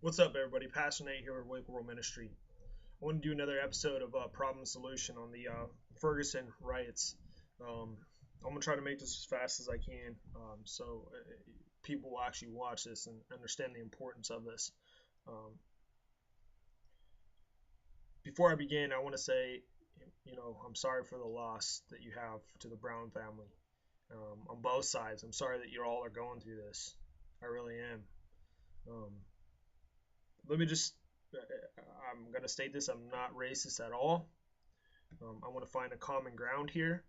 What's up, everybody? Pastor Nate here with Wake World Ministry. I want to do another episode of Problem Solution on the Ferguson riots. I'm going to try to make this as fast as I can so people will actually watch this and understand the importance of this. Um, Before I begin, I want to say, I'm sorry for the loss that you have to the Brown family on both sides. I'm sorry that you all are going through this. I really am. Um, Let me just I'm going to state this. I'm not racist at all. I want to find a common ground here.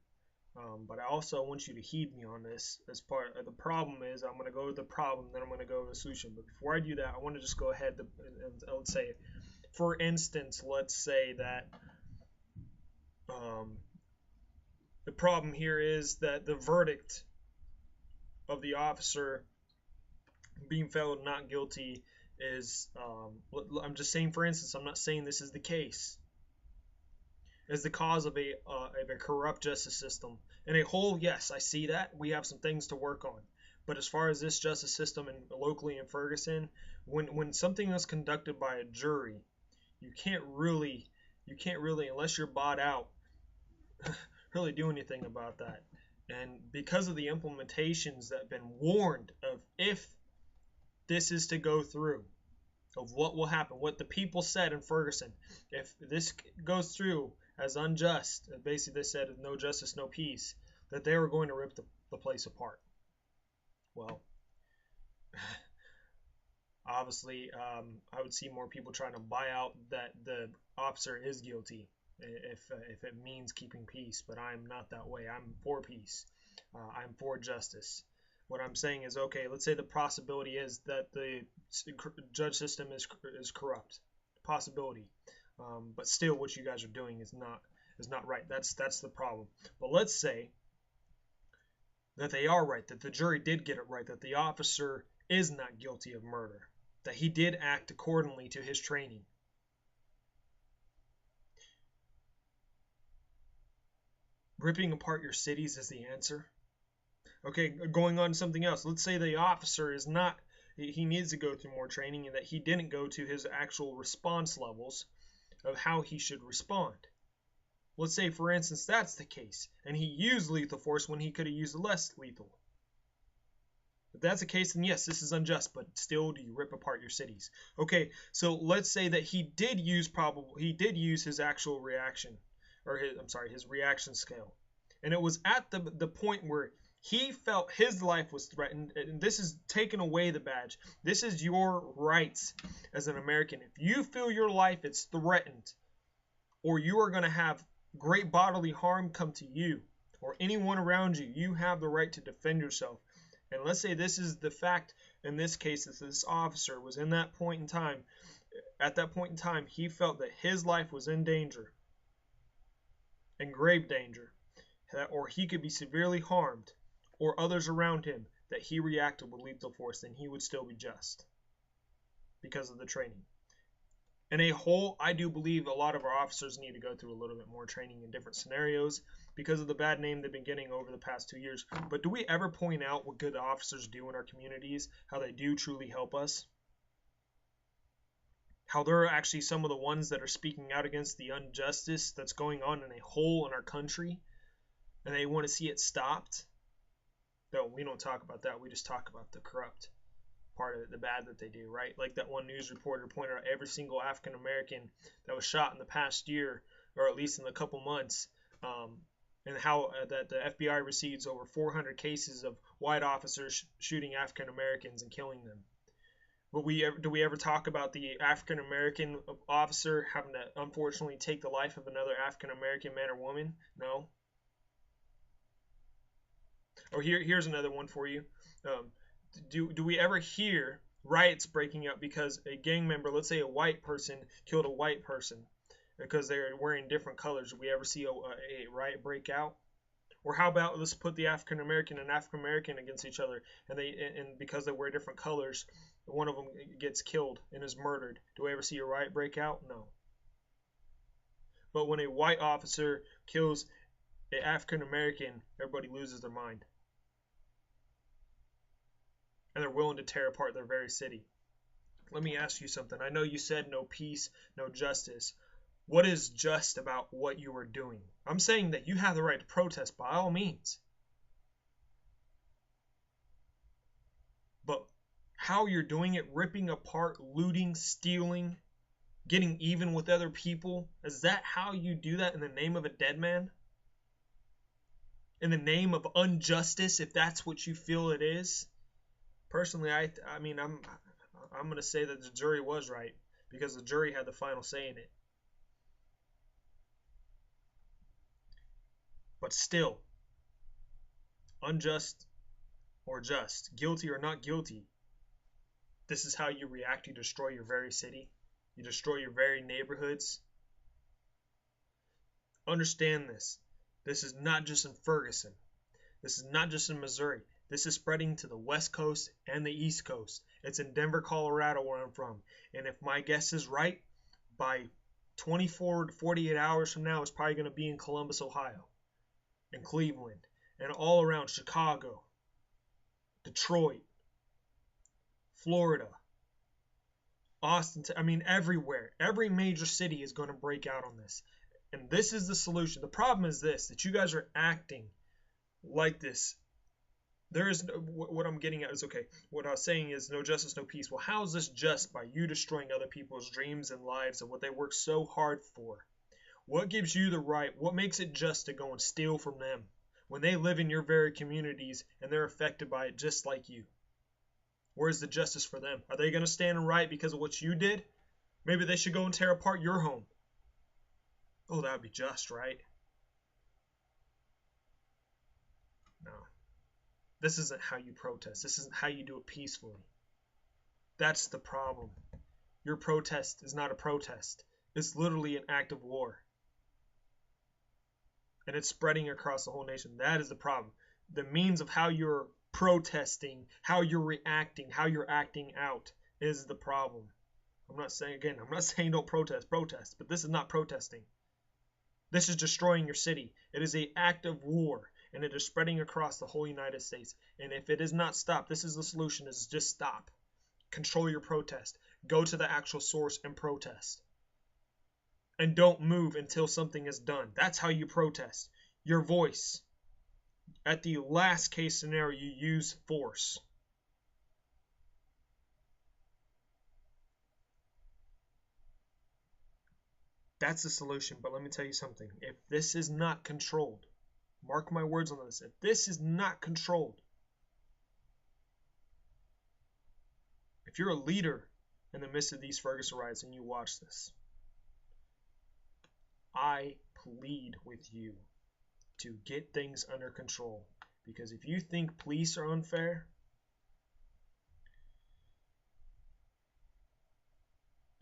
But I also want you to heed me on this. As part of the problem is, I'm going to go to the problem, then I'm going to go to the solution. But before I do that, I want to just go ahead and let's say, for instance, let's say that the problem here is that the verdict of the officer being found not guilty is, I'm just saying, for instance, I'm not saying this is the case, is the cause of a corrupt justice system. In a whole, yes, I see that. We have some things to work on. But as far as this justice system and locally in Ferguson, when something is conducted by a jury, you can't really, unless you're bought out, really do anything about that. And because of the implementations that have been warned of, if this is to go through, of what will happen, what the people said in Ferguson, if this goes through as unjust, basically they said no justice, no peace, that they were going to rip the place apart. Well, obviously, I would see more people trying to buy out that the officer is guilty if it means keeping peace, but I'm not that way. I'm for peace. I'm for justice. What I'm saying is, okay, let's say the possibility is that the judge system is corrupt. Possibility. But still what you guys are doing is not right. That's the problem. But let's say that they are right, that the jury did get it right, that the officer is not guilty of murder, that he did act accordingly to his training. Ripping apart your cities is the answer. Okay, going on to something else. Let's say the officer is not, he needs to go through more training, and that he didn't go to his actual response levels of how he should respond. Let's say, for instance, that's the case, and he used lethal force when he could have used less lethal. If that's the case, then yes, this is unjust, but still, do you rip apart your cities? Okay, so let's say that he did use his actual reaction, or his reaction scale, and it was at the point where he felt his life was threatened, and this is taking away the badge. This is your rights as an American. If you feel your life is threatened, or you are going to have great bodily harm come to you or anyone around you, you have the right to defend yourself. And let's say this is the fact in this case, that this officer was in that point in time, at that point in time, he felt that his life was in danger, in grave danger, or he could be severely harmed, or others around him, that he reacted with lethal force, then he would still be just because of the training. In a whole, I do believe a lot of our officers need to go through a little bit more training in different scenarios because of the bad name they've been getting over the past 2 years. But do we ever point out what good officers do in our communities, how they do truly help us? How they're actually some of the ones that are speaking out against the injustice that's going on in a whole in our country, and they want to see it stopped? No, we don't talk about that. We just talk about the corrupt part of it, the bad that they do, right? Like that one news reporter pointed out every single African American that was shot in the past year, or at least in a couple months, and how that the FBI receives over 400 cases of white officers shooting African Americans and killing them. But do we ever talk about the African American officer having to unfortunately take the life of another African American man or woman? No. Or here's another one for you. Do we ever hear riots breaking out because a gang member, let's say a white person, killed a white person because they're wearing different colors? Do we ever see a riot break out? Or how about, let's put the African American and African American against each other, and because they wear different colors, one of them gets killed and is murdered. Do we ever see a riot break out? No. But when a white officer kills an African American, everybody loses their mind. And they're willing to tear apart their very city. Let me ask you something. I know you said no peace, no justice. What is just about what you are doing? I'm saying that you have the right to protest by all means. But how you're doing it, ripping apart, looting, stealing, getting even with other people, is that how you do that in the name of a dead man? In the name of injustice, if that's what you feel it is? Personally, I mean, I'm going to say that the jury was right because the jury had the final say in it. But still, unjust or just, guilty or not guilty, this is how you react. You destroy your very city. You destroy your very neighborhoods. Understand this. This is not just in Ferguson. This is not just in Missouri. This is spreading to the West Coast and the East Coast. It's in Denver, Colorado, where I'm from. And if my guess is right, by 24 to 48 hours from now, it's probably going to be in Columbus, Ohio, and Cleveland, and all around Chicago, Detroit, Florida, Austin. I mean, everywhere. Every major city is going to break out on this. And this is the solution. The problem is this, that you guys are acting like this. There is what I'm getting at is, okay, what I was saying is no justice, no peace. Well, how is this just? By you destroying other people's dreams and lives and what they work so hard for? What gives you the right? What makes it just to go and steal from them when they live in your very communities and they're affected by it just like you? Where's the justice for them? Are they going to stand right because of what you did? Maybe they should go and tear apart your home. Oh, that would be just, right? No. This isn't how you protest. This isn't how you do it peacefully. That's the problem. Your protest is not a protest. It's literally an act of war. And it's spreading across the whole nation. That is the problem. The means of how you're protesting, how you're reacting, how you're acting out is the problem. I'm not saying don't protest, but this is not protesting. This is destroying your city. It is an act of war, and it is spreading across the whole United States. And if it is not stopped, this is the solution, is just stop. Control your protest. Go to the actual source and protest. And don't move until something is done. That's how you protest. Your voice. At the last case scenario, you use force. That's the solution. But let me tell you something. If this is not controlled, mark my words on this, if this is not controlled, if you're a leader in the midst of these Ferguson riots and you watch this, I plead with you to get things under control. Because if you think police are unfair,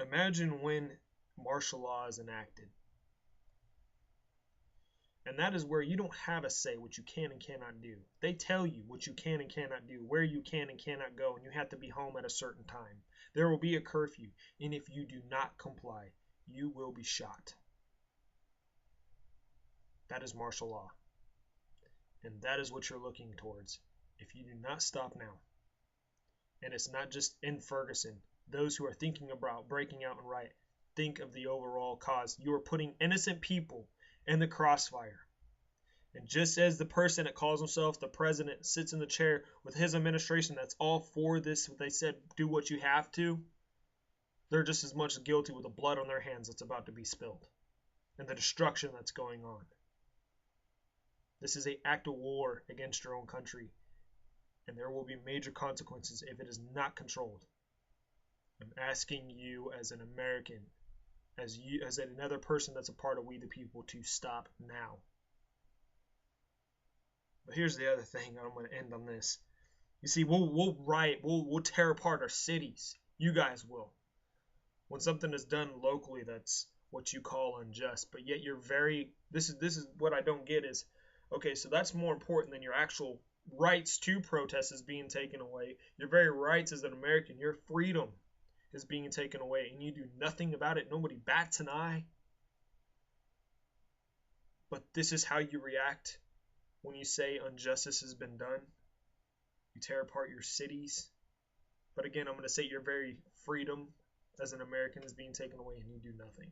imagine when martial law is enacted. And that is where you don't have a say what you can and cannot do. They tell you what you can and cannot do, where you can and cannot go, and you have to be home at a certain time. There will be a curfew, and if you do not comply, you will be shot. That is martial law. And that is what you're looking towards if you do not stop now. And it's not just in Ferguson. Those who are thinking about breaking out and riot, think of the overall cause. You are putting innocent people in the crossfire. And just as the person that calls himself the president sits in the chair with his administration that's all for this, they said, do what you have to, they're just as much guilty with the blood on their hands that's about to be spilled and the destruction that's going on. This is an act of war against your own country, and there will be major consequences if it is not controlled. I'm asking you as an American, as another person that's a part of We the People, to stop now. But here's the other thing, I'm going to end on this. You see, we'll riot, we'll tear apart our cities. You guys will. When something is done locally, that's what you call unjust. But yet this is what I don't get is, okay, so that's more important than your actual rights to protest is being taken away. Your very rights as an American, your freedom is being taken away, and you do nothing about it. Nobody bats an eye. But this is how you react when you say injustice has been done. You tear apart your cities. But again, I'm going to say your very freedom as an American is being taken away and you do nothing.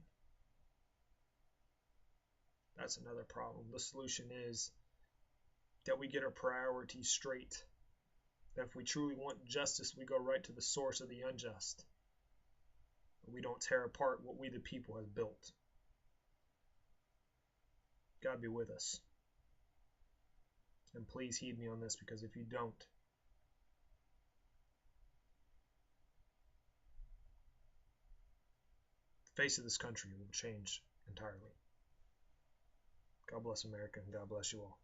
That's another problem. The solution is that we get our priorities straight. That if we truly want justice, we go right to the source of the unjust. We don't tear apart what we the people have built. God be with us. And please heed me on this, because if you don't, the face of this country will change entirely. God bless America, and God bless you all.